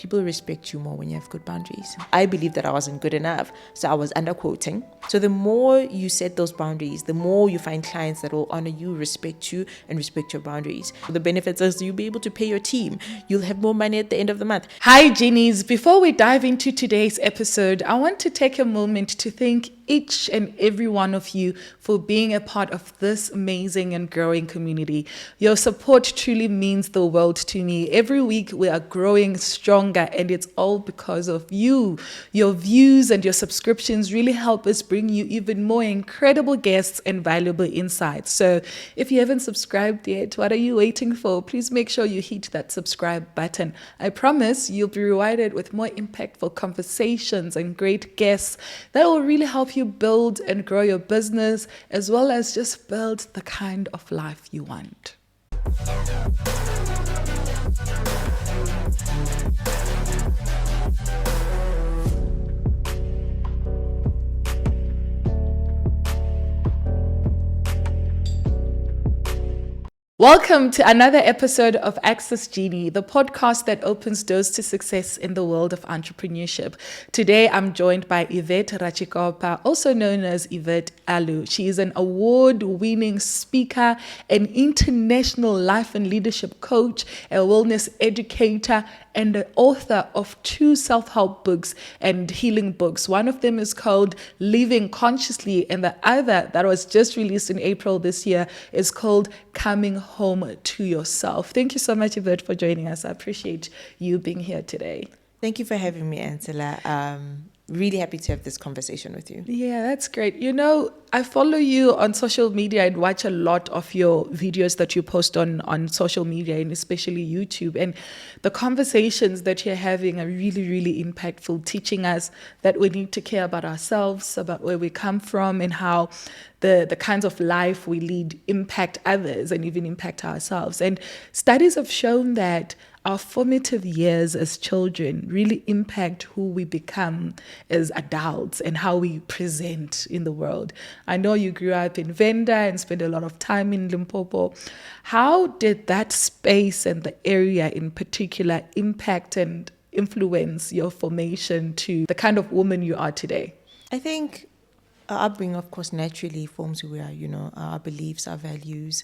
People respect you more when you have good boundaries. I believe that I wasn't good enough, so I was underquoting. So the more you set those boundaries, the more you find clients that will honor you, respect you, and respect your boundaries. The benefits is you'll be able to pay your team. You'll have more money at the end of the month. Hi, Genies. Before we dive into today's episode, I want to take a moment to thank each and every one of you for being a part of this amazing and growing community. Your support truly means the world to me. Every week we are growing stronger, and it's all because of you. Your views and your subscriptions really help us bring you even more incredible guests and valuable insights. So if you haven't subscribed yet, what are you waiting for? Please make sure you hit that subscribe button. I promise you'll be rewarded with more impactful conversations and great guests that will really help you build and grow your business, as well as just build the kind of life you want. Welcome to another episode of Access Genie, the podcast that opens doors to success in the world of entrepreneurship. Today, I'm joined by Yvette Rachikopa, also known as Yvette Aloe. She is an award-winning speaker, an international life and leadership coach, a wellness educator, and the author of 2 self-help books and healing books. One of them is called Living Consciously, and the other that was just released in April this year is called Coming Home to Yourself. Thank you so much, Yvette, for joining us. I appreciate you being here today. Thank you for having me, Angela. Really happy to have this conversation with you. Yeah, that's great. You know, I follow you on social media and watch a lot of your videos that you post on social media and especially YouTube. And the conversations that you're having are really, really impactful, teaching us that we need to care about ourselves, about where we come from, and how the kinds of life we lead impact others and even impact ourselves. And studies have shown that our formative years as children really impact who we become as adults and how we present in the world. I know you grew up in Venda and spent a lot of time in Limpopo. How did that space and the area in particular impact and influence your formation to the kind of woman you are today? I think our upbringing, of course, naturally forms who we are, our beliefs, our values,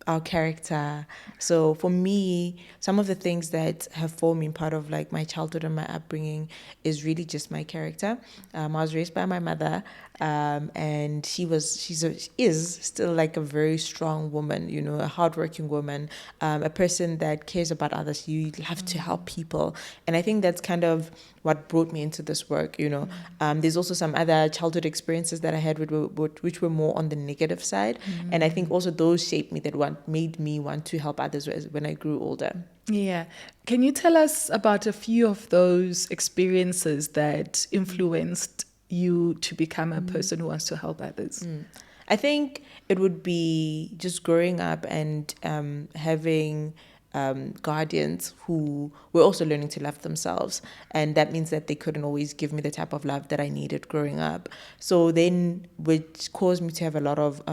our character. So for me, some of the things that have formed me part of like my childhood and my upbringing is really just my character. I was raised by my mother, and she is still like a very strong woman, a hardworking woman, a person that cares about others. You have to help people. And I think that's kind of what brought me into this work, There's also some other childhood experiences that I had which were more on the negative side. And I think also those shaped me, made me want to help others when I grew older. Yeah. Can you tell us about a few of those experiences that influenced you to become a person who wants to help others? I think it would be just growing up and having guardians who were also learning to love themselves, and that means that they couldn't always give me the type of love that I needed growing up. So then, which caused me to have a lot of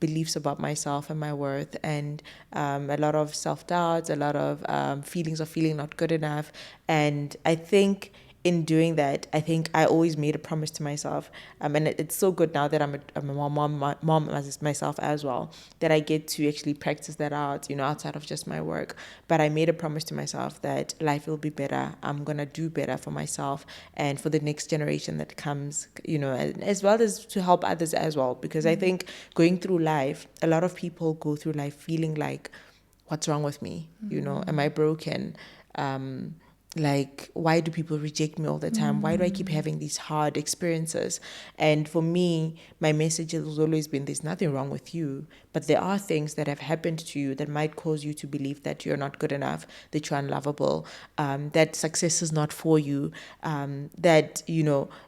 beliefs about myself and my worth, and a lot of self-doubts, a lot of feelings of feeling not good enough. And I think in doing that, I think I always made a promise to myself, and it's so good now that I'm a mom myself as well, that I get to actually practice that out, outside of just my work. But I made a promise to myself that life will be better. I'm gonna do better for myself and for the next generation that comes, as well as to help others as well. Because I think going through life, a lot of people go through life feeling like, what's wrong with me? Am I broken? Like, why do people reject me all the time? Why do I keep having these hard experiences? And for me, my message has always been, there's nothing wrong with you, but there are things that have happened to you that might cause you to believe that you're not good enough, that you're unlovable, that success is not for you, that,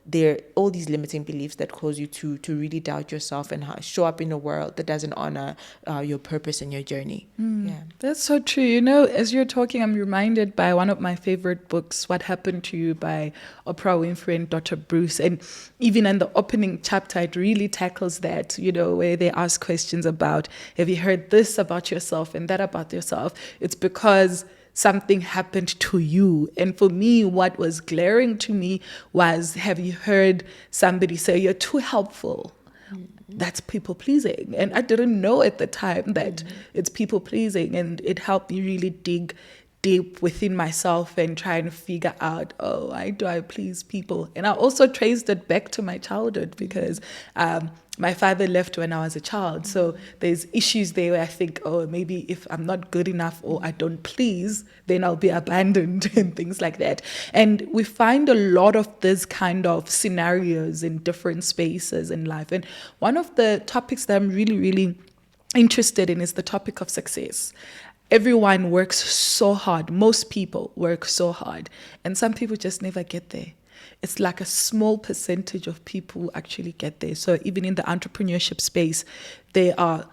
there are all these limiting beliefs that cause you to really doubt yourself and show up in a world that doesn't honor your purpose and your journey. Yeah. That's so true. As you're talking, I'm reminded by one of my favorite books, What Happened to You by Oprah Winfrey and Dr. Bruce. And even in the opening chapter, it really tackles that, where they ask questions about, have you heard this about yourself and that about yourself? It's because something happened to you. And for me, what was glaring to me was, have you heard somebody say, you're too helpful? That's people pleasing. And I didn't know at the time that it's people pleasing. And it helped me really dig deep within myself and try and figure out, oh, why do I please people? And I also traced it back to my childhood because my father left when I was a child. So there's issues there where I think, oh, maybe if I'm not good enough or I don't please, then I'll be abandoned and things like that. And we find a lot of this kind of scenarios in different spaces in life. And one of the topics that I'm really, really interested in is the topic of success. Everyone works so hard. Most people work so hard. And some people just never get there. It's like a small percentage of people actually get there. So even in the entrepreneurship space, there are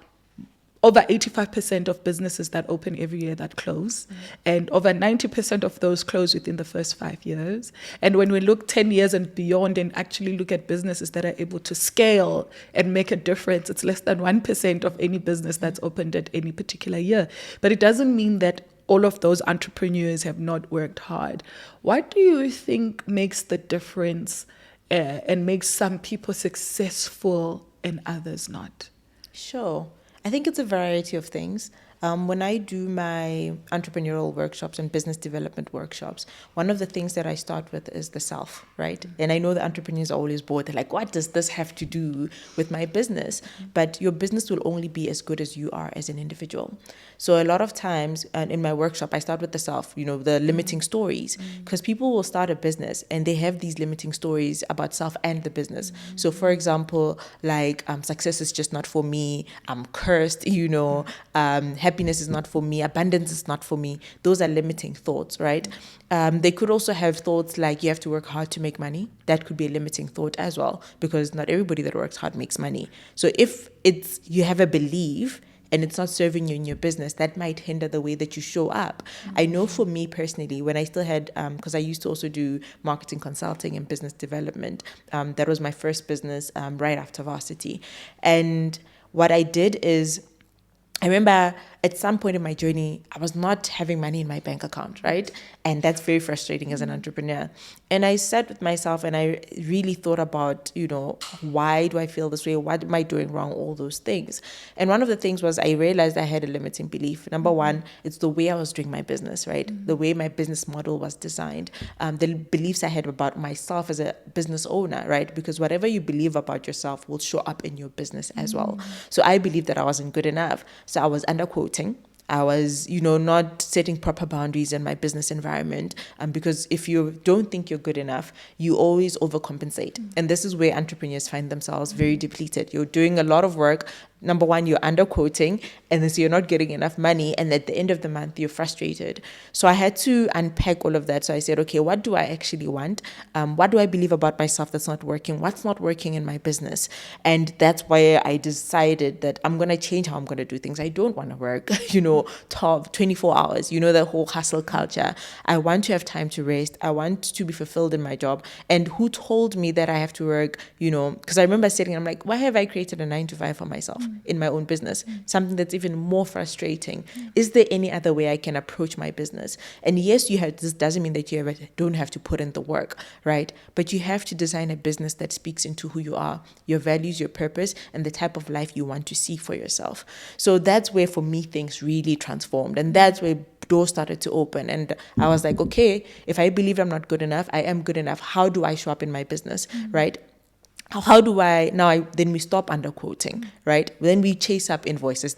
over 85% of businesses that open every year that close. And over 90% of those close within the first 5 years. And when we look 10 years and beyond and actually look at businesses that are able to scale and make a difference, it's less than 1% of any business that's opened at any particular year. But it doesn't mean that all of those entrepreneurs have not worked hard. What do you think makes the difference and makes some people successful and others not? Sure. I think it's a variety of things. When I do my entrepreneurial workshops and business development workshops, one of the things that I start with is the self, right? And I know the entrepreneurs are always bored. They're like, what does this have to do with my business? But your business will only be as good as you are as an individual. So a lot of times in my workshop, I start with the self, the limiting stories, because people will start a business and they have these limiting stories about self and the business. So for example, like success is just not for me. I'm cursed, happiness is not for me, abundance is not for me. Those are limiting thoughts, right? They could also have thoughts like you have to work hard to make money. That could be a limiting thought as well, because not everybody that works hard makes money. So if you have a belief and it's not serving you in your business, that might hinder the way that you show up. I know for me personally, when I still had, because I used to also do marketing consulting and business development, that was my first business right after varsity. And what I did is, I remember at some point in my journey, I was not having money in my bank account, right? And that's very frustrating as an entrepreneur. And I sat with myself and I really thought about, why do I feel this way? What am I doing wrong? All those things. And one of the things was I realized I had a limiting belief. Number one, it's the way I was doing my business, right? The way my business model was designed. The beliefs I had about myself as a business owner, right? Because whatever you believe about yourself will show up in your business as well. So I believed that I wasn't good enough. So I was underquoting. I was, not setting proper boundaries in my business environment. Because if you don't think you're good enough, you always overcompensate. And this is where entrepreneurs find themselves very depleted. You're doing a lot of work. Number one, you're underquoting, and then so you're not getting enough money. And at the end of the month, you're frustrated. So I had to unpack all of that. So I said, okay, what do I actually want? What do I believe about myself that's not working? What's not working in my business? And that's why I decided that I'm going to change how I'm going to do things. I don't want to work, 12, 24 hours, the whole hustle culture. I want to have time to rest. I want to be fulfilled in my job. And who told me that I have to work, because I remember sitting, I'm like, why have I created a 9-to-5 for myself in my own business? Something that's even more frustrating. Is there any other way I can approach my business? And yes, this doesn't mean that you don't have to put in the work, right? But you have to design a business that speaks into who you are, your values, your purpose, and the type of life you want to see for yourself. So that's where, for me, things really transformed. And that's where doors started to open. And I was like, okay, if I believe I'm not good enough, I am good enough. How do I show up in my business, right? How do I now? Then we stop underquoting, right? Then we chase up invoices.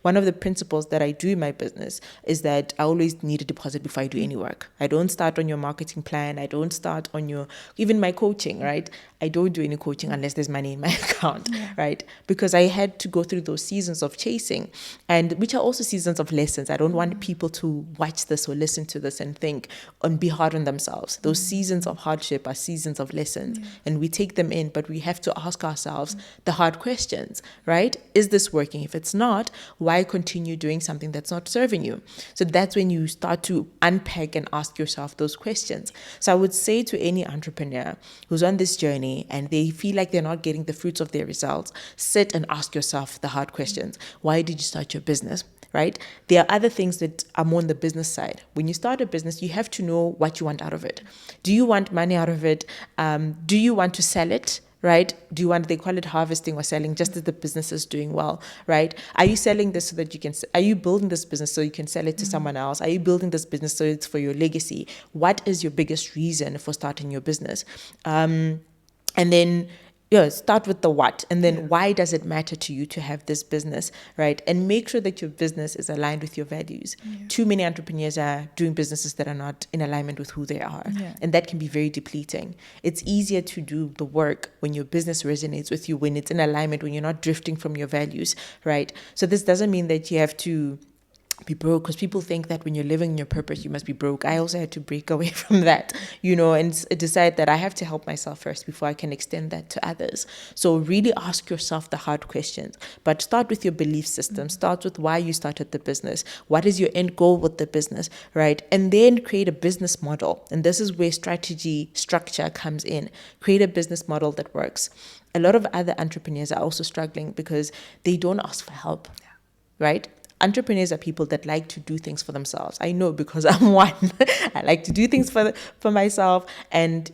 One of the principles that I do in my business is that I always need a deposit before I do any work. I don't start on your marketing plan. I don't start on even my coaching, right? I don't do any coaching unless there's money in my account, right? Because I had to go through those seasons of chasing, and which are also seasons of lessons. I don't want people to watch this or listen to this and think and be hard on themselves. Those seasons of hardship are seasons of lessons, and we take them in, but we have to ask ourselves the hard questions, right? Is this working? If it's not, why continue doing something that's not serving you? So that's when you start to unpack and ask yourself those questions. So I would say to any entrepreneur who's on this journey and they feel like they're not getting the fruits of their results, sit and ask yourself the hard questions. Why did you start your business? right? There are other things that are more on the business side. When you start a business, you have to know what you want out of it. Do you want money out of it? Do you want to sell it? Right? Do you want, they call it harvesting or selling, just as the business is doing well, right? Are you selling this so that you can, are you building this business so you can sell it to someone else? Are you building this business so it's for your legacy? What is your biggest reason for starting your business? And then, start with the what, and then why does it matter to you to have this business, right? And make sure that your business is aligned with your values. Too many entrepreneurs are doing businesses that are not in alignment with who they are, and that can be very depleting. It's easier to do the work when your business resonates with you, when it's in alignment, when you're not drifting from your values, right? So this doesn't mean that you have to be broke, because people think that when you're living in your purpose you must be broke. I also had to break away from that, and decide that I have to help myself first before I can extend that to others. So really ask yourself the hard questions, but start with your belief system. Start with why you started the business. What is your end goal with the business, right? And then create a business model, and this is where structure comes in. Create a business model that works. A lot of other entrepreneurs are also struggling because they don't ask for help, right? Entrepreneurs are people that like to do things for themselves. I know, because I'm one. I like to do things for myself, and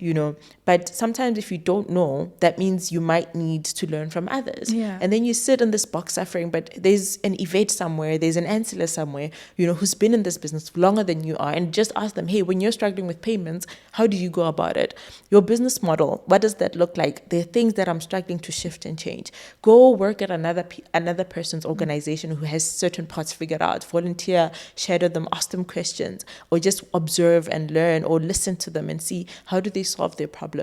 but sometimes if you don't know, that means you might need to learn from others. And then you sit in this box suffering, but there's an Yvette somewhere, there's an Ancilla somewhere, who's been in this business longer than you are, and just ask them, hey, when you're struggling with payments, how do you go about it? Your business model, what does that look like? There are things that I'm struggling to shift and change. Go work at another person's organization who has certain parts figured out. Volunteer, shadow them, ask them questions, or just observe and learn, or listen to them and see how do they solve their problems.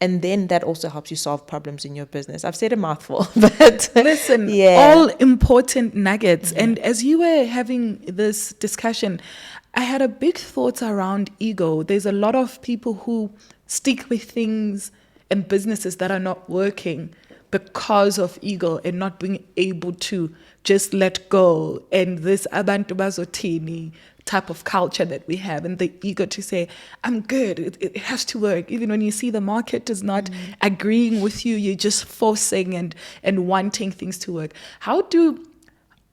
And then that also helps you solve problems in your business. I've said a mouthful, but listen, all important nuggets. And as you were having this discussion, I had a big thought around ego. There's a lot of people who stick with things and businesses that are not working because of ego and not being able to just let go, and this abantu bazotini type of culture that we have, and the ego to say, I'm good, it has to work. Even when you see the market is not agreeing with you, you're just forcing and wanting things to work. How do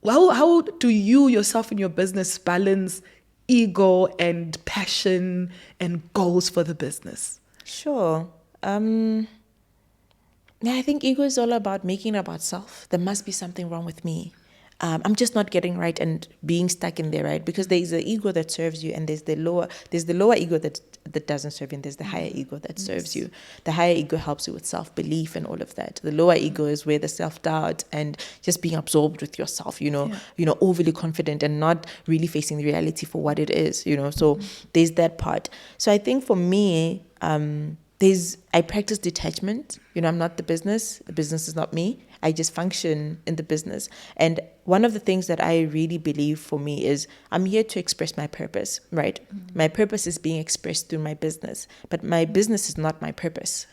you yourself in your business balance ego and passion and goals for the business? Sure. I think ego is all about making it about self. There must be something wrong with me. I'm just not getting right, and being stuck in there, right? Because there is the ego that serves you, and there's the lower ego that doesn't serve you, and there's the higher ego that serves you. The higher ego helps you with self-belief and all of that. The lower ego is where the self-doubt and just being absorbed with yourself, overly confident and not really facing the reality for what it is, So there's that part. So I think for me, I practice detachment. I'm not the business is not me. I just function in the business. And one of the things that I really believe for me is I'm here to express my purpose, right? My purpose is being expressed through my business, but my business is not my purpose.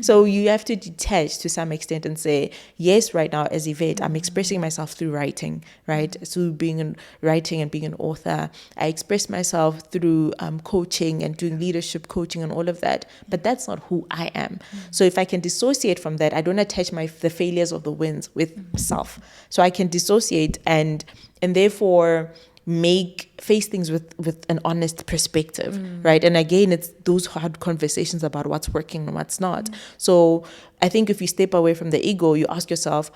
So you have to detach to some extent and say, yes, right now as Yvette, I'm expressing myself through writing, right? Through writing and being an author. I express myself through coaching and doing leadership coaching and all of that, but that's not who I am. So if I can dissociate from that, I don't attach the failures or the wins with self. So I can dissociate and therefore face things with an honest perspective, right? And again, it's those hard conversations about what's working and what's not. So I think if you step away from the ego, you ask yourself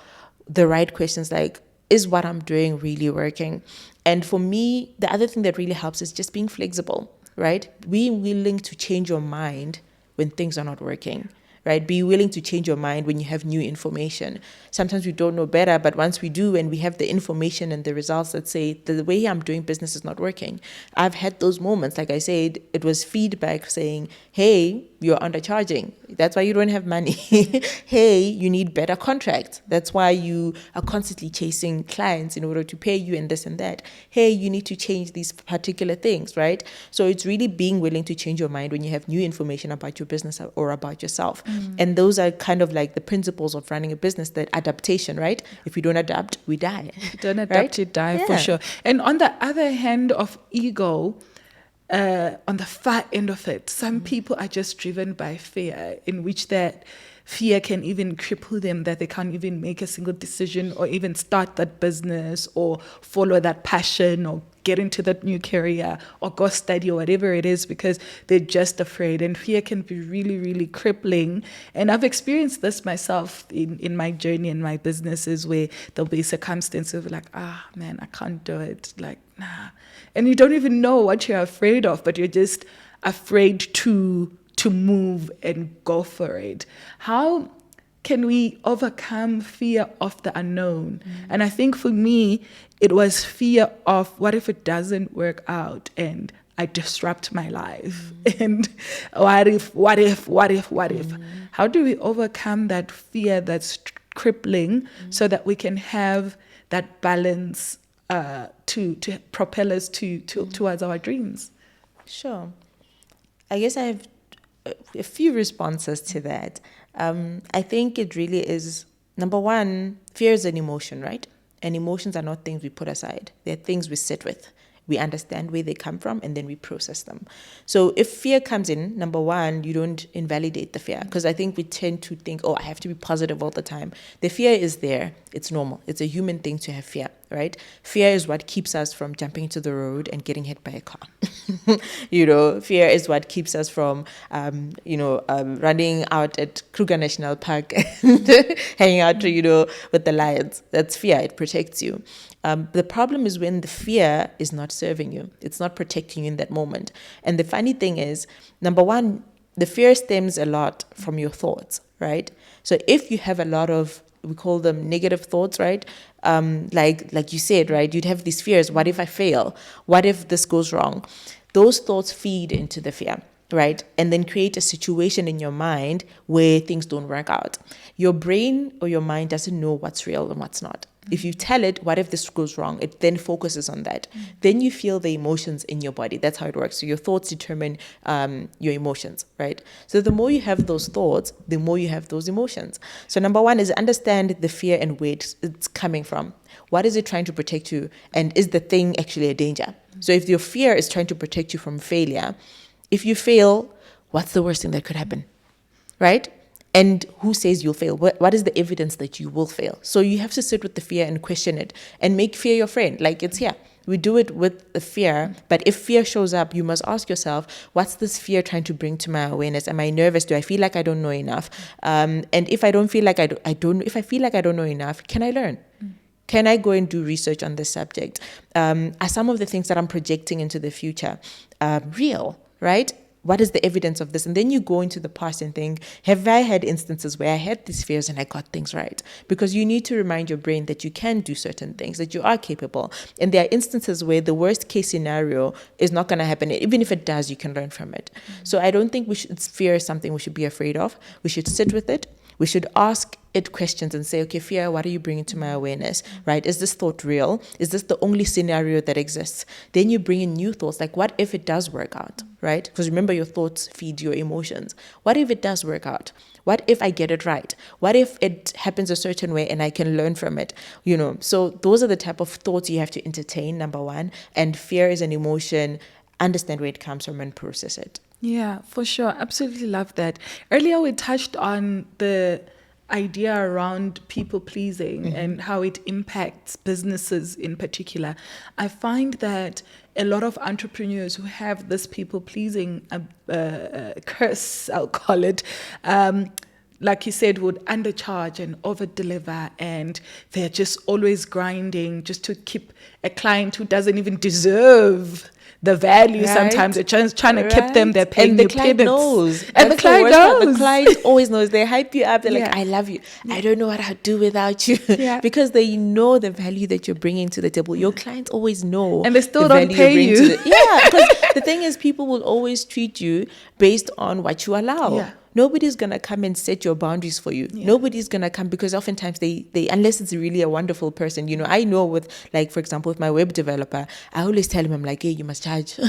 the right questions, like, is what I'm doing really working? And for me, the other thing that really helps is just being flexible, right? Being willing to change your mind when things are not working, right? Be willing to change your mind when you have new information. Sometimes we don't know better, but once we do and we have the information and the results that say the way I'm doing business is not working. I've had those moments, like I said, it was feedback saying, hey, you're undercharging. That's why you don't have money. Hey, you need better contracts. That's why you are constantly chasing clients in order to pay you and this and that. Hey, you need to change these particular things, right? So it's really being willing to change your mind when you have new information about your business or about yourself. And those are kind of like the principles of running a business, that adaptation, right? If we don't adapt, we die. Don't adapt, right? You die, for sure. And on the other hand of ego, on the far end of it, some people are just driven by fear, in which that fear can even cripple them, that they can't even make a single decision or even start that business or follow that passion or get into that new career or go study or whatever it is, because they're just afraid. And fear can be really, really crippling. And I've experienced this myself in my journey in my businesses, where there'll be circumstances like, man, I can't do it. Like, nah. And you don't even know what you're afraid of, but you're just afraid to move and go for it. How can we overcome fear of the unknown? And I think for me, it was fear of, what if it doesn't work out and I disrupt my life? And what if? How do we overcome that fear that's crippling so that we can have that balance to propel us towards our dreams? Sure. I guess I have a few responses to that. I think it really is, number one, fear is an emotion, right? And emotions are not things we put aside. They're things we sit with. We understand where they come from, and then we process them. So if fear comes in, number one, you don't invalidate the fear, because I think we tend to think, I have to be positive all the time. The fear is there. It's normal. It's a human thing to have fear, right? Fear is what keeps us from jumping into the road and getting hit by a car. Fear is what keeps us from, running out at Kruger National Park and hanging out, with the lions. That's fear. It protects you. The problem is when the fear is not serving you. It's not protecting you in that moment. And the funny thing is, number one, the fear stems a lot from your thoughts, right? So if you have a lot of, we call them negative thoughts, right? Like you said, right? You'd have these fears. What if I fail? What if this goes wrong? Those thoughts feed into the fear, right? And then create a situation in your mind where things don't work out. Your brain or your mind doesn't know what's real and what's not. If you tell it, what if this goes wrong? It then focuses on that. Then you feel the emotions in your body. That's how it works. So your thoughts determine your emotions, right? So the more you have those thoughts, the more you have those emotions. So number one is understand the fear and where it's coming from. What is it trying to protect you? And is the thing actually a danger? So if your fear is trying to protect you from failure, if you fail, what's the worst thing that could happen, right? And who says you'll fail? What is the evidence that you will fail? So you have to sit with the fear and question it and make fear your friend. Like, it's here. We do it with the fear. But if fear shows up, you must ask yourself, what's this fear trying to bring to my awareness? Am I nervous? Do I feel like I don't know enough? And if I don't feel like if I feel like I don't know enough, can I learn? Can I go and do research on this subject? Are some of the things that I'm projecting into the future real, right? What is the evidence of this? And then you go into the past and think, have I had instances where I had these fears and I got things right? Because you need to remind your brain that you can do certain things, that you are capable. And there are instances where the worst case scenario is not going to happen. Even if it does, you can learn from it. So I don't think fear is something we should be afraid of. We should sit with it. We should ask it questions and say, okay, fear, what are you bringing to my awareness, right? Is this thought real? Is this the only scenario that exists? Then you bring in new thoughts, like what if it does work out, right? Because remember, your thoughts feed your emotions. What if it does work out? What if I get it right? What if it happens a certain way and I can learn from it? So those are the type of thoughts you have to entertain, number one. And fear is an emotion. Understand where it comes from and process it. Yeah, for sure. Absolutely love that. Earlier, we touched on the idea around people pleasing and how it impacts businesses in particular. I find that a lot of entrepreneurs who have this people pleasing curse, I'll call it, like you said, would undercharge and over-deliver, and they're just always grinding just to keep a client who doesn't even deserve the value. Right. Sometimes they're trying to keep them, they're paying you pivots. And the client knows. The client always knows. They hype you up. They're like, I love you. I don't know what I'd do without you. Because they know the value that you're bringing to the table. Your clients always know. And they still don't pay you. Because the thing is, people will always treat you based on what you allow. Yeah. Nobody's going to come and set your boundaries for you. Yeah. Nobody's going to come, because oftentimes they unless it's really a wonderful person, I know with, like, for example, with my web developer, I always tell him, I'm like, hey, you must charge.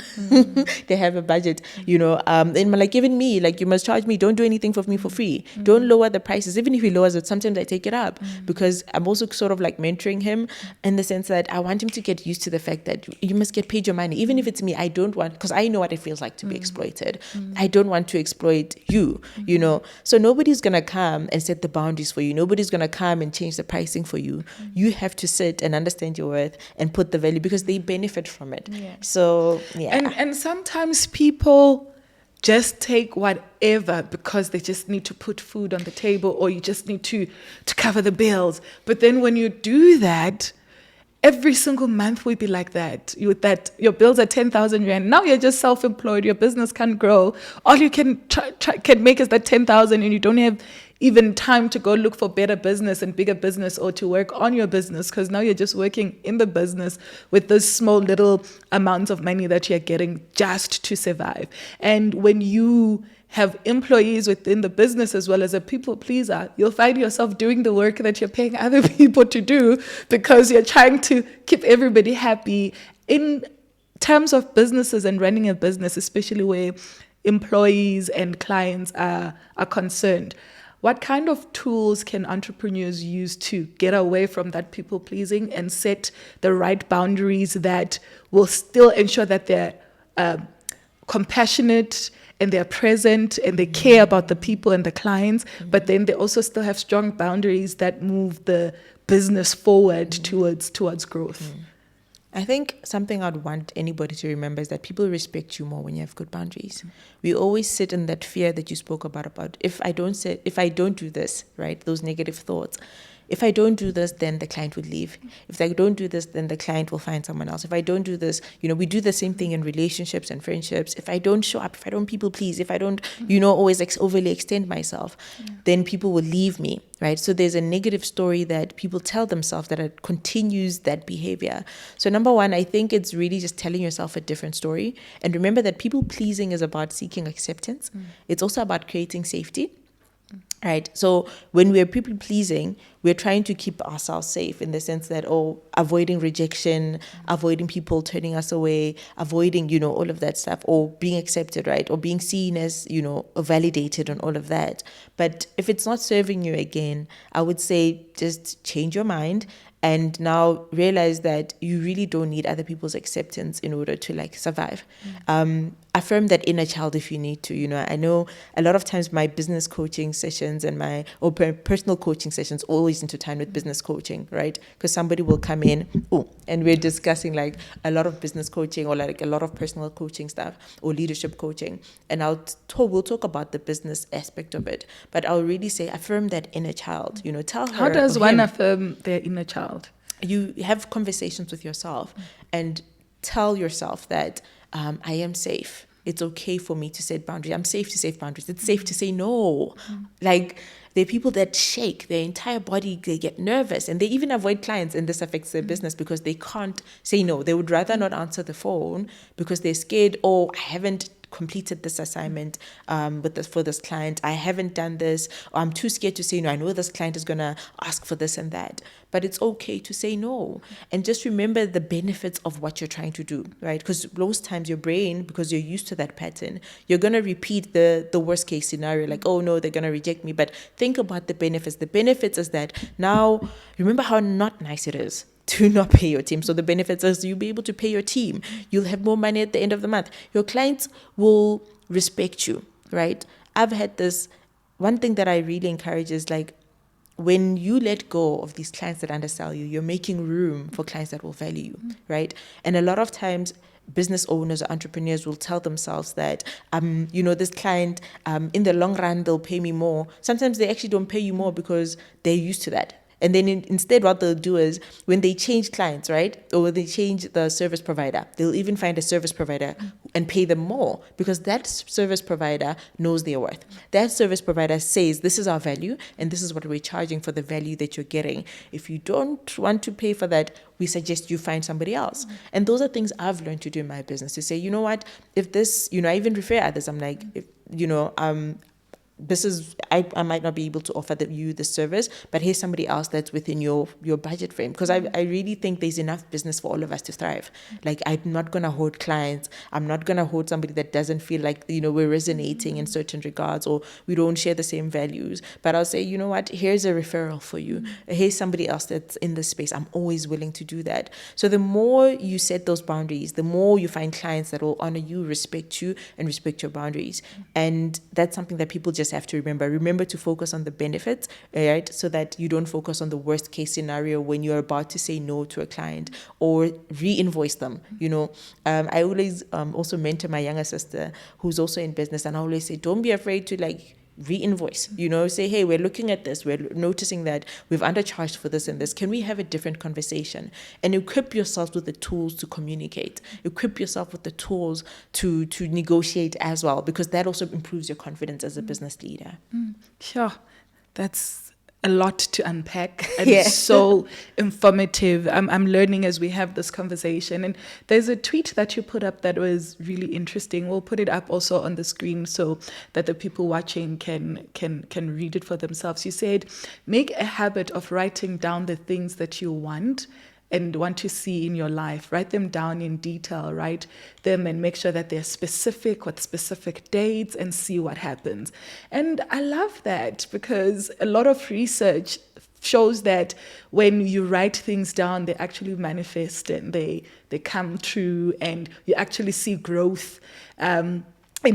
They have a budget, and I'm like, even me, like, you must charge me. Don't do anything for me for free. Don't lower the prices. Even if he lowers it, sometimes I take it up because I'm also sort of like mentoring him in the sense that I want him to get used to the fact that you must get paid your money. Even if it's me, I don't want, because I know what it feels like to be exploited. I don't want to exploit you. you know. So nobody's going to come and set the boundaries for you. Nobody's going to come and change the pricing for you. You have to sit and understand your worth and put the value, because they benefit from it. Yeah. So, yeah. And sometimes people just take whatever because they just need to put food on the table, or you just need to cover the bills. But then when you do that, every single month will be like that. Your bills are 10,000 rand. Now you're just self-employed. Your business can't grow. All you can can make is that 10,000, and you don't have even time to go look for better business and bigger business, or to work on your business, because now you're just working in the business with those small little amounts of money that you're getting just to survive. And when you have employees within the business as well as a people pleaser, you'll find yourself doing the work that you're paying other people to do, because you're trying to keep everybody happy. In terms of businesses and running a business, especially where employees and clients are concerned, what kind of tools can entrepreneurs use to get away from that people pleasing and set the right boundaries that will still ensure that they're compassionate and they're present and they care about the people and the clients, but then they also still have strong boundaries that move the business forward towards growth? I think something I'd want anybody to remember is that people respect you more when you have good boundaries. We always sit in that fear that you spoke about if I don't do this, right? Those negative thoughts. If I don't do this, then the client would leave. If I don't do this, then the client will find someone else. If I don't do this, we do the same thing in relationships and friendships. If I don't show up, if I don't people please, if I don't, always overly extend myself, then people will leave me, right? So there's a negative story that people tell themselves that it continues that behavior. So number one, I think it's really just telling yourself a different story. And remember that people pleasing is about seeking acceptance. It's also about creating safety. Right. So when we're people pleasing, we're trying to keep ourselves safe in the sense that, avoiding rejection, avoiding people turning us away, avoiding, all of that stuff, or being accepted, right? Or being seen as, validated and all of that. But if it's not serving you again, I would say just change your mind and now realize that you really don't need other people's acceptance in order to survive. Affirm that inner child if you need to. I know a lot of times my business coaching sessions and my personal coaching sessions always intertwine with business coaching, right? Because somebody will come in, and we're discussing a lot of business coaching or a lot of personal coaching stuff or leadership coaching. And we'll talk about the business aspect of it. But I'll really say affirm that inner child. Tell her. How does one affirm their inner child? You have conversations with yourself and tell yourself that I am safe. It's okay for me to set boundaries. I'm safe to set boundaries. It's safe to say no. There are people that shake their entire body. They get nervous and they even avoid clients, and this affects their business because they can't say no. They would rather not answer the phone because they're scared. I haven't completed this assignment for this client. I haven't done this, or I'm too scared to say no. I know this client is going to ask for this and that. But it's okay to say no. And just remember the benefits of what you're trying to do, right? Because most times your brain, because you're used to that pattern, you're going to repeat the worst case scenario, no, they're going to reject me. But think about the benefits. The benefits is that now, remember how not nice it is to not pay your team. So the benefits is you'll be able to pay your team. You'll have more money at the end of the month. Your clients will respect you, right? I've had this, one thing that I really encourage is when you let go of these clients that undersell you, you're making room for clients that will value you, right? And a lot of times business owners or entrepreneurs will tell themselves that, this client, in the long run, they'll pay me more. Sometimes they actually don't pay you more because they're used to that. And then instead what they'll do is when they change clients, right? Or they change the service provider, they'll even find a service provider and pay them more because that service provider knows their worth. That service provider says, this is our value and this is what we're charging for the value that you're getting. If you don't want to pay for that, we suggest you find somebody else. And those are things I've learned to do in my business, to say, you know what, if this, I even refer others, I'm like, this is, I might not be able to offer you the service, but here's somebody else that's within your budget frame. Because I really think there's enough business for all of us to thrive. I'm not going to hoard clients. I'm not going to hoard somebody that doesn't feel like, we're resonating in certain regards or we don't share the same values. But I'll say, you know what, here's a referral for you. Here's somebody else that's in the space. I'm always willing to do that. So the more you set those boundaries, the more you find clients that will honor you, respect you, and respect your boundaries. And that's something that people just have to remember to focus on the benefits, right? So that you don't focus on the worst case scenario when you're about to say no to a client or re-invoice them. I always also mentor my younger sister who's also in business, and I always say, don't be afraid to like re-invoice, say, hey, we're looking at this, we're noticing that we've undercharged for this and this, can we have a different conversation? And equip yourself with the tools to communicate, equip yourself with the tools to negotiate as well, because that also improves your confidence as a business leader. Sure, that's a lot to unpack and so informative. I'm learning as we have this conversation. And there's a tweet that you put up that was really interesting. We'll put it up also on the screen so that the people watching can read it for themselves. You said, make a habit of writing down the things that you want and want to see in your life. Write them down in detail, write them and make sure that they're specific with specific dates and see what happens. And I love that because a lot of research shows that when you write things down, they actually manifest and they come true and you actually see growth in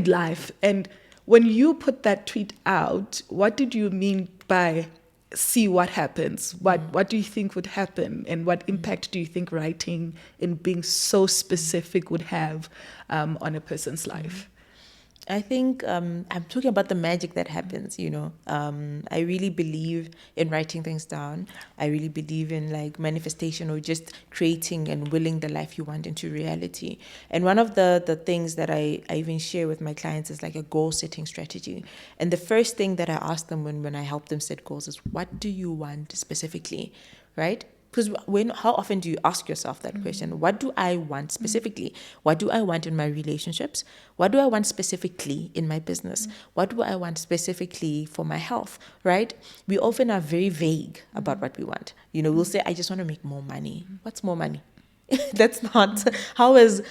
life. And when you put that tweet out, what did you mean by see what happens? What do you think would happen, and what impact do you think writing and being so specific would have on a person's life? I think I'm talking about the magic that happens, I really believe in writing things down. I really believe in like manifestation, or just creating and willing the life you want into reality. And one of the things that I even share with my clients is like a goal setting strategy. And the first thing that I ask them when I help them set goals is, what do you want specifically, right? Because how often do you ask yourself that question? What do I want specifically? What do I want in my relationships? What do I want specifically in my business? What do I want specifically for my health, right? We often are very vague about what we want. We'll say, I just want to make more money. What's more money? That's not how is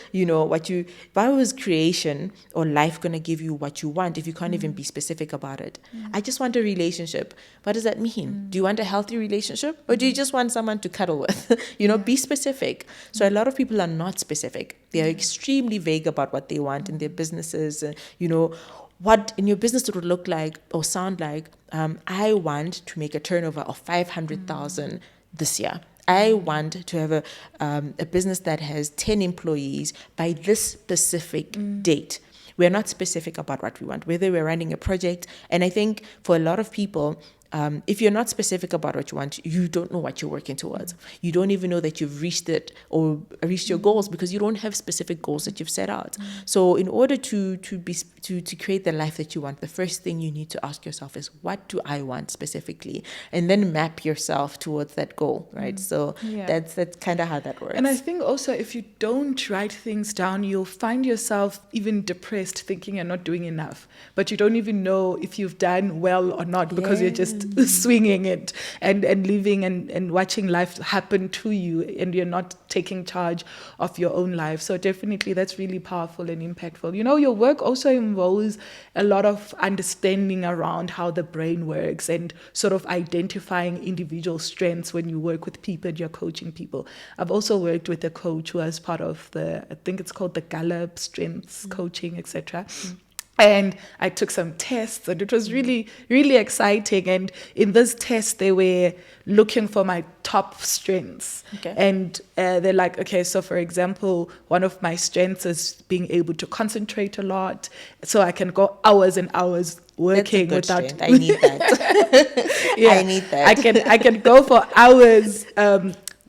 creation or life going to give you what you want if you can't even be specific about it? I just want a relationship. What does that mean? Do you want a healthy relationship, or do you just want someone to cuddle with? Be specific. So a lot of people are not specific. They are extremely vague about what they want in their businesses. What in your business it would look like or sound like. I want to make a turnover of 500,000 this year. I want to have a business that has 10 employees by this specific date. We're not specific about what we want, whether we're running a project. And I think for a lot of people, if you're not specific about what you want, you don't know what you're working towards. You don't even know that you've reached it or reached your goals because you don't have specific goals that you've set out. So in order to create the life that you want, the first thing you need to ask yourself is, what do I want specifically? And then map yourself towards that goal, right? So that's kind of how that works. And I think also if you don't write things down, you'll find yourself even depressed, thinking you're not doing enough, but you don't even know if you've done well or not because you're just swinging it and living and watching life happen to you, and you're not taking charge of your own life. So definitely that's really powerful and impactful. Your work also involves a lot of understanding around how the brain works and sort of identifying individual strengths when you work with people and you're coaching people. I've also worked with a coach who was part of I think it's called the Gallup Strengths Coaching, etc. And I took some tests, and it was really, really exciting. And in this test, they were looking for my top strengths. Okay. And they're like, okay, so for example, one of my strengths is being able to concentrate a lot. So I can go hours and hours working without... I need that. I need that. I can go for hours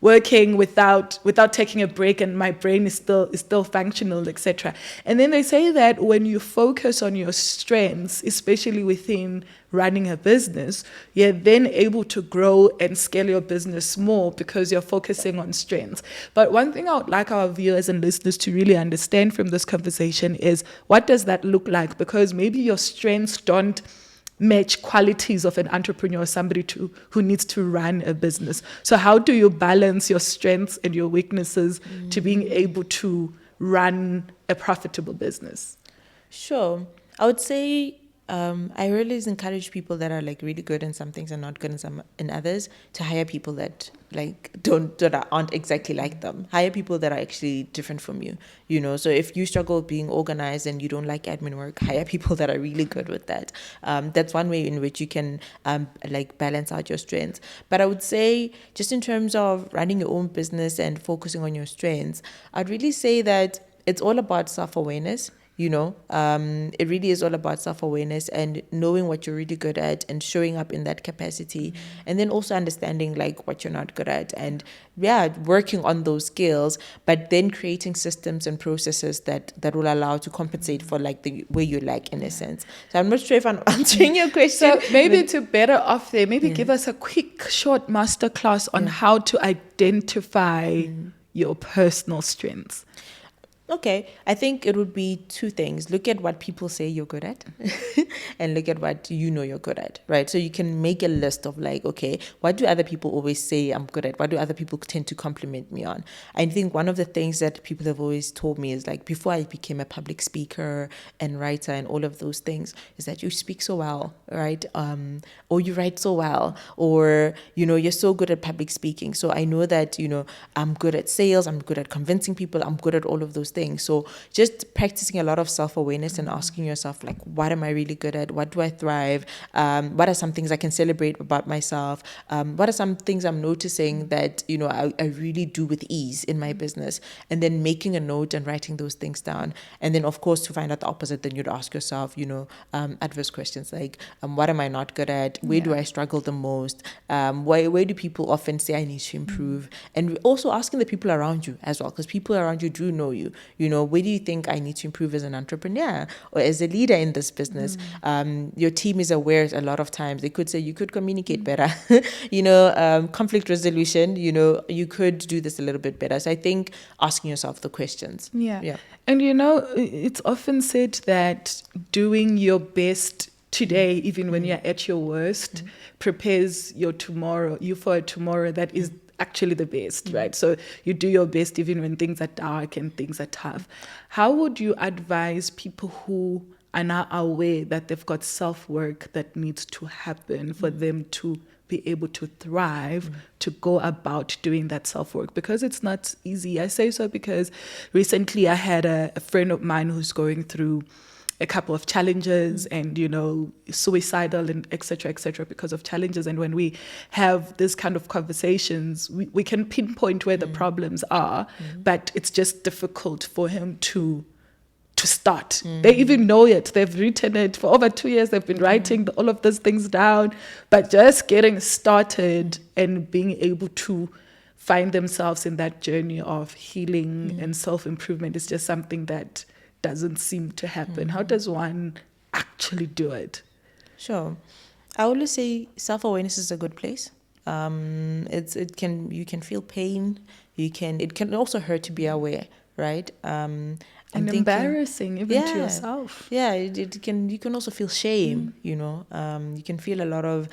working without taking a break, and my brain is still functional, etc. And then they say that when you focus on your strengths, especially within running a business, you're then able to grow and scale your business more because you're focusing on strengths. But one thing I would like our viewers and listeners to really understand from this conversation is, what does that look like? Because maybe your strengths don't match qualities of an entrepreneur, somebody who needs to run a business. So how do you balance your strengths and your weaknesses to being able to run a profitable business? Sure. I would say I always encourage people that are like really good in some things and not good in others to hire people that like aren't exactly like them. Hire people that are actually different from you. You know, so if you struggle with being organized and you don't like admin work, hire people that are really good with that. That's one way in which you can like balance out your strengths. But I would say, just in terms of running your own business and focusing on your strengths, I'd really say that it's all about self-awareness. You know, it really is all about self-awareness and knowing what you're really good at and showing up in that capacity, and then also understanding like what you're not good at, and working on those skills, but then creating systems and processes that will allow to compensate for like the way you lack, in a sense. So I'm not sure if I'm answering your question. So maybe to better off there, maybe give us a quick short masterclass on how to identify your personal strengths. Okay, I think it would be two things. Look at what people say you're good at and look at what you know you're good at, right? So you can make a list of like, okay, what do other people always say I'm good at? What do other people tend to compliment me on? I think one of the things that people have always told me is like, before I became a public speaker and writer and all of those things, is that you speak so well, right? Or you write so well, or, you know, you're so good at public speaking. So I know that, you know, I'm good at sales, I'm good at convincing people, I'm good at all of those things. So just practicing a lot of self-awareness and asking yourself, like, what am I really good at? What do I thrive? What are some things I can celebrate about myself? What are some things I'm noticing that, you know, I really do with ease in my business? And then making a note and writing those things down. And then, of course, to find out the opposite, then you'd ask yourself, you know, adverse questions like, what am I not good at? Where do I struggle the most? Where do people often say I need to improve? And also asking the people around you as well, because people around you do know you. You know, where do you think I need to improve as an entrepreneur or as a leader in this business? Your team is aware a lot of times. They could say you could communicate better, you know, conflict resolution, you know, you could do this a little bit better. So I think asking yourself the questions. Yeah. And, you know, it's often said that doing your best today, even when you're at your worst, prepares you for a tomorrow that is actually the best, right? So you do your best even when things are dark and things are tough. How would you advise people who are now aware that they've got self-work that needs to happen for them to be able to thrive, to go about doing that self-work? Because it's not easy. I say so because recently I had a friend of mine who's going through a couple of challenges and, you know, suicidal and et cetera, because of challenges. And when we have this kind of conversations, we can pinpoint where the problems are, but it's just difficult for him to start. They even know it. They've written it for over 2 years. They've been writing all of those things down, but just getting started and being able to find themselves in that journey of healing and self-improvement is just something that doesn't seem to happen. How does one actually do it? Sure. I always say self-awareness is a good place. You can feel pain. It can also hurt to be aware, right? And embarrassing even to yourself. Yeah, you can also feel shame, you know. You can feel a lot of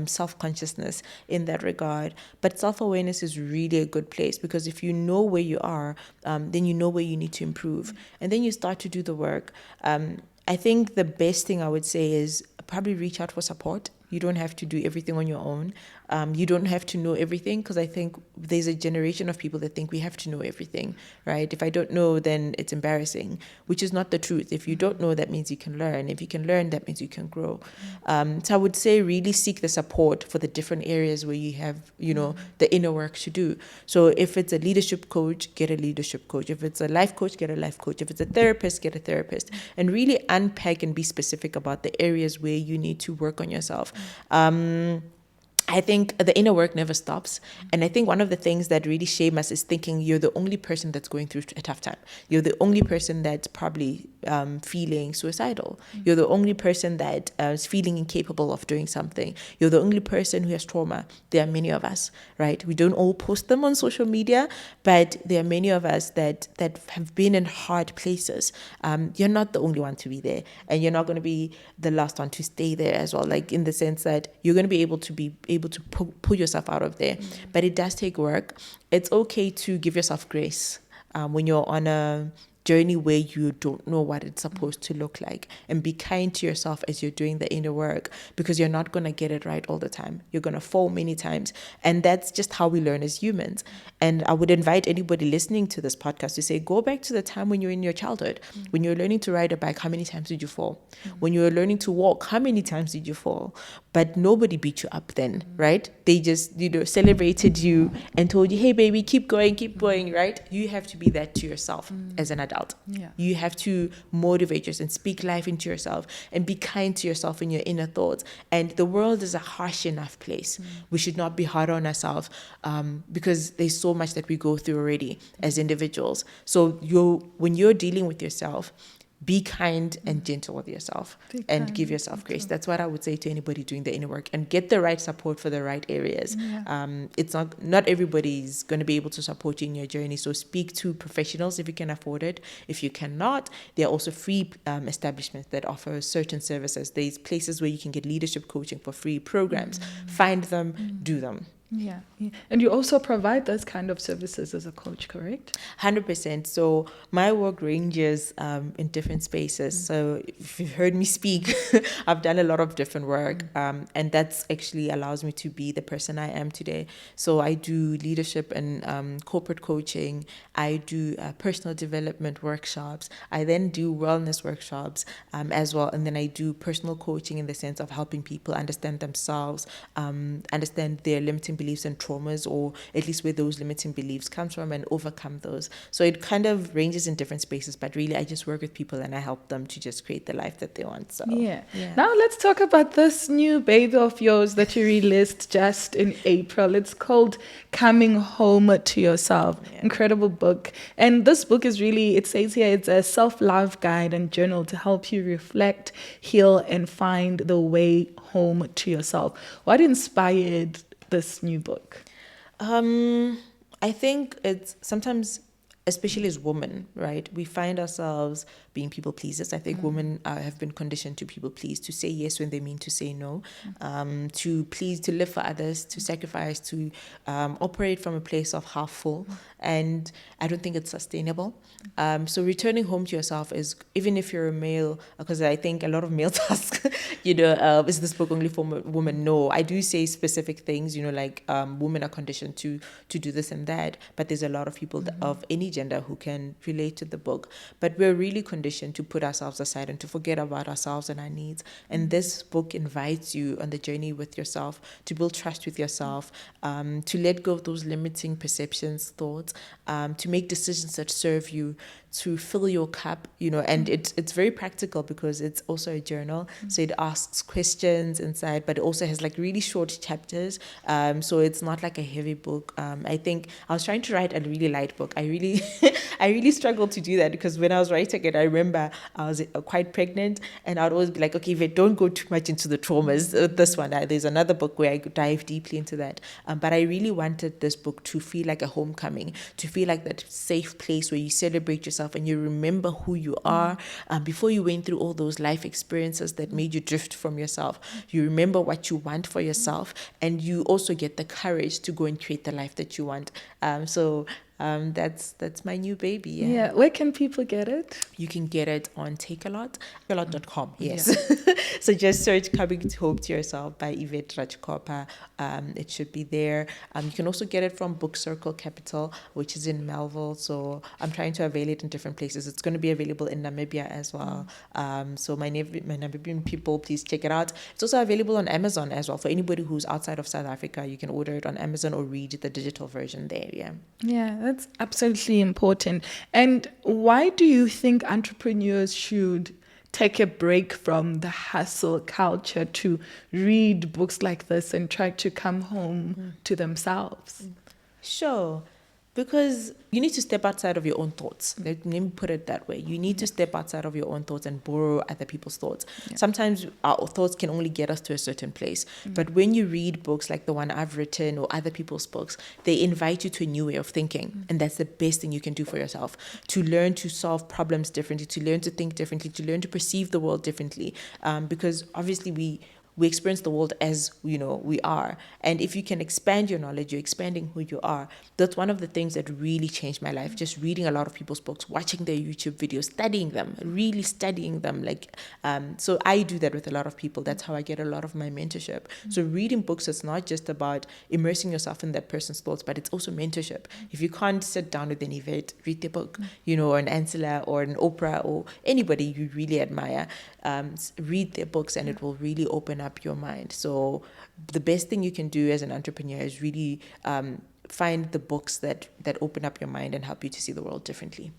self-consciousness in that regard. But self-awareness is really a good place, because if you know where you are, then you know where you need to improve. And then you start to do the work. I think the best thing I would say is probably reach out for support. You don't have to do everything on your own. You don't have to know everything, because I think there's a generation of people that think we have to know everything, right? If I don't know, then it's embarrassing, which is not the truth. If you don't know, that means you can learn. If you can learn, that means you can grow. So I would say really seek the support for the different areas where you have, you know, the inner work to do. So if it's a leadership coach, get a leadership coach. If it's a life coach, get a life coach. If it's a therapist, get a therapist. And really unpack and be specific about the areas where you need to work on yourself. I think the inner work never stops. And I think one of the things that really shame us is thinking you're the only person that's going through a tough time. You're the only person that's probably feeling suicidal. You're the only person that is feeling incapable of doing something. You're the only person who has trauma. There are many of us, right? We don't all post them on social media, but there are many of us that have been in hard places. You're not the only one to be there, and you're not going to be the last one to stay there as well. Like, in the sense that you're going to be able to pull yourself out of there. But it does take work. It's okay to give yourself grace when you're on a journey where you don't know what it's supposed to look like, and be kind to yourself as you're doing the inner work, because you're not going to get it right all the time. You're going to fall many times, and that's just how we learn as humans. And I would invite anybody listening to this podcast to say, go back to the time when you're in your childhood, when you were learning to ride a bike. How many times did you fall? When you were learning to walk, how many times did you fall? But nobody beat you up then, right? They just, celebrated you and told you, hey baby, keep going, right? You have to be that to yourself as an adult. Yeah. You have to motivate yourself and speak life into yourself and be kind to yourself in your inner thoughts. And the world is a harsh enough place. We should not be hard on ourselves, because there's so much that we go through already as individuals. So when you're dealing with yourself, be kind and gentle with yourself, and give yourself grace. That's what I would say to anybody doing the inner work, and get the right support for the right areas. It's not everybody's going to be able to support you in your journey. So speak to professionals if you can afford it. If you cannot, there are also free establishments that offer certain services. There's places where you can get leadership coaching for free, programs. Find them, do them. Yeah. And you also provide those kind of services as a coach, correct? 100%. So my work ranges in different spaces. So if you've heard me speak, I've done a lot of different work, and that's actually allows me to be the person I am today. So I do leadership and corporate coaching. I do personal development workshops. I then do wellness workshops as well. And then I do personal coaching in the sense of helping people understand themselves, understand their limiting beliefs and traumas, or at least where those limiting beliefs comes from, and overcome those. So it kind of ranges in different spaces, but really I just work with people and I help them to just create the life that they want. So yeah. Now let's talk about this new baby of yours that you released just in April. It's called Coming Home to Yourself. Incredible book. And this book is really, it says here, it's a self-love guide and journal to help you reflect, heal, and find the way home to yourself. What inspired this new book? I think it's sometimes, especially as women, right, we find ourselves being people pleasers. I think women have been conditioned to people please, to say yes when they mean to say no, to please, to live for others, to sacrifice, to operate from a place of half full. And I don't think it's sustainable. So returning home to yourself is, even if you're a male, because I think a lot of males ask, is this book only for women? No, I do say specific things, like women are conditioned to do this and that, but there's a lot of people of any gender who can relate to the book. But we're really conditioned to put ourselves aside and to forget about ourselves and our needs. And this book invites you on the journey with yourself, to build trust with yourself, to let go of those limiting perceptions, thoughts, to make decisions that serve you, to fill your cup, and it's very practical because it's also a journal. So it asks questions inside, but it also has like really short chapters. So it's not like a heavy book. I think I was trying to write a really light book. I really struggled to do that, because when I was writing it, I remember I was quite pregnant, and I'd always be like, okay, Yvette, don't go too much into the traumas. This one, there's another book where I dive deeply into that. But I really wanted this book to feel like a homecoming, to feel like that safe place where you celebrate yourself and you remember who you are before you went through all those life experiences that made you drift from yourself. You remember what you want for yourself, and you also get the courage to go and create the life that you want. That's my new baby. Yeah. Where can people get it? You can get it on takealot.com. Yes. So just search Coming Home to Yourself by Yvette Rajkopa. It should be there. You can also get it from Book Circle Capital, which is in Melville. So I'm trying to avail it in different places. It's going to be available in Namibia as well. So my Namibian people, please check it out. It's also available on Amazon as well. For anybody who's outside of South Africa, you can order it on Amazon or read the digital version there. Yeah, that's absolutely important. And why do you think entrepreneurs should take a break from the hustle culture to read books like this and try to come home to themselves? Sure. Because you need to step outside of your own thoughts. Let me put it that way. You need to step outside of your own thoughts and borrow other people's thoughts. Sometimes our thoughts can only get us to a certain place. But when you read books like the one I've written or other people's books, they invite you to a new way of thinking. And that's the best thing you can do for yourself. To learn to solve problems differently, to learn to think differently, to learn to perceive the world differently. Because obviously we experience the world as, we are. And if you can expand your knowledge, you're expanding who you are. That's one of the things that really changed my life. Just reading a lot of people's books, watching their YouTube videos, studying them, really studying them. So I do that with a lot of people. That's how I get a lot of my mentorship. So reading books is not just about immersing yourself in that person's thoughts, but it's also mentorship. If you can't sit down with an Yvette, read their book, or an Ansela or an Oprah or anybody you really admire, read their books, and it will really open up your mind. So the best thing you can do as an entrepreneur is really find the books that open up your mind and help you to see the world differently.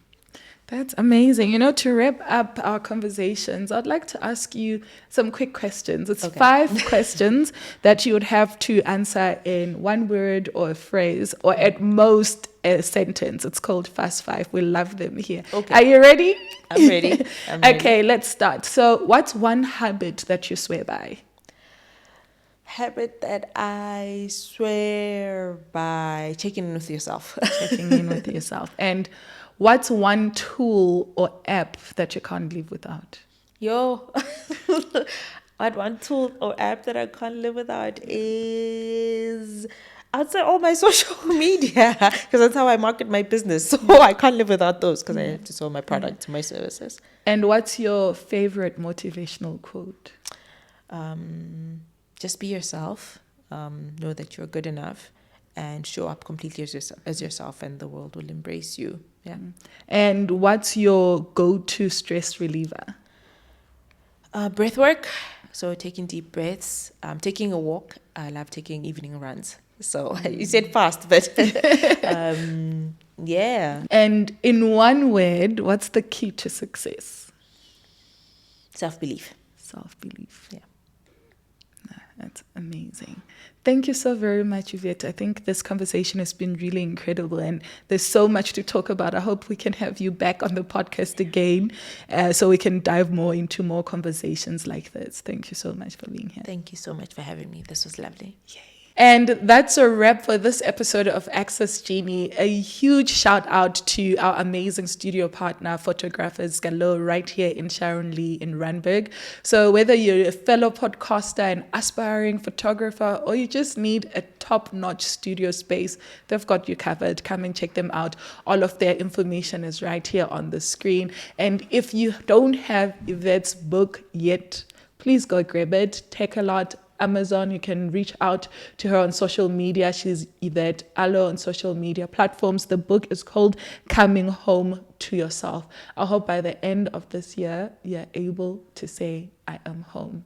That's amazing. To wrap up our conversations, I'd like to ask you some quick questions. It's 5 questions that you would have to answer in 1 word or a phrase, or at most a sentence. It's called Fast 5. We love them here. Okay. Are you ready? I'm ready. Okay, let's start. So what's one habit that you swear by? Habit that I swear by: checking in with yourself. Checking in with yourself. And what's one tool or app that you can't live without? What one tool or app that I can't live without is, I'd say, all my social media, because that's how I market my business. So I can't live without those, because I have to sell my product, my services. And what's your favorite motivational quote? Just be yourself. Know that you're good enough, and show up completely as yourself, and the world will embrace you. Yeah. And what's your go-to stress reliever? Breath work. So taking deep breaths, taking a walk. I love taking evening runs. So you said fast, but yeah. And in 1 word, what's the key to success? Self-belief. Self-belief. Yeah. That's amazing. Thank you so very much, Yvette. I think this conversation has been really incredible, and there's so much to talk about. I hope we can have you back on the podcast again so we can dive more into more conversations like this. Thank you so much for being here. Thank you so much for having me. This was lovely. Yay. And that's a wrap for this episode of Access Genie. A huge shout out to our amazing studio partner, photographers Gallo, right here in Sharon Lee in Randburg. So whether you're a fellow podcaster, an aspiring photographer, or you just need a top-notch studio space, they've got you covered. Come and check them out. All of their information is right here on the screen. And if you don't have Yvette's book yet, please go grab it. Take a lot. Amazon, you can reach out to her on social media. She's Yvette Aloe on social media platforms. The book is called Coming Home to Yourself. I hope by the end of this year, you're able to say, I am home.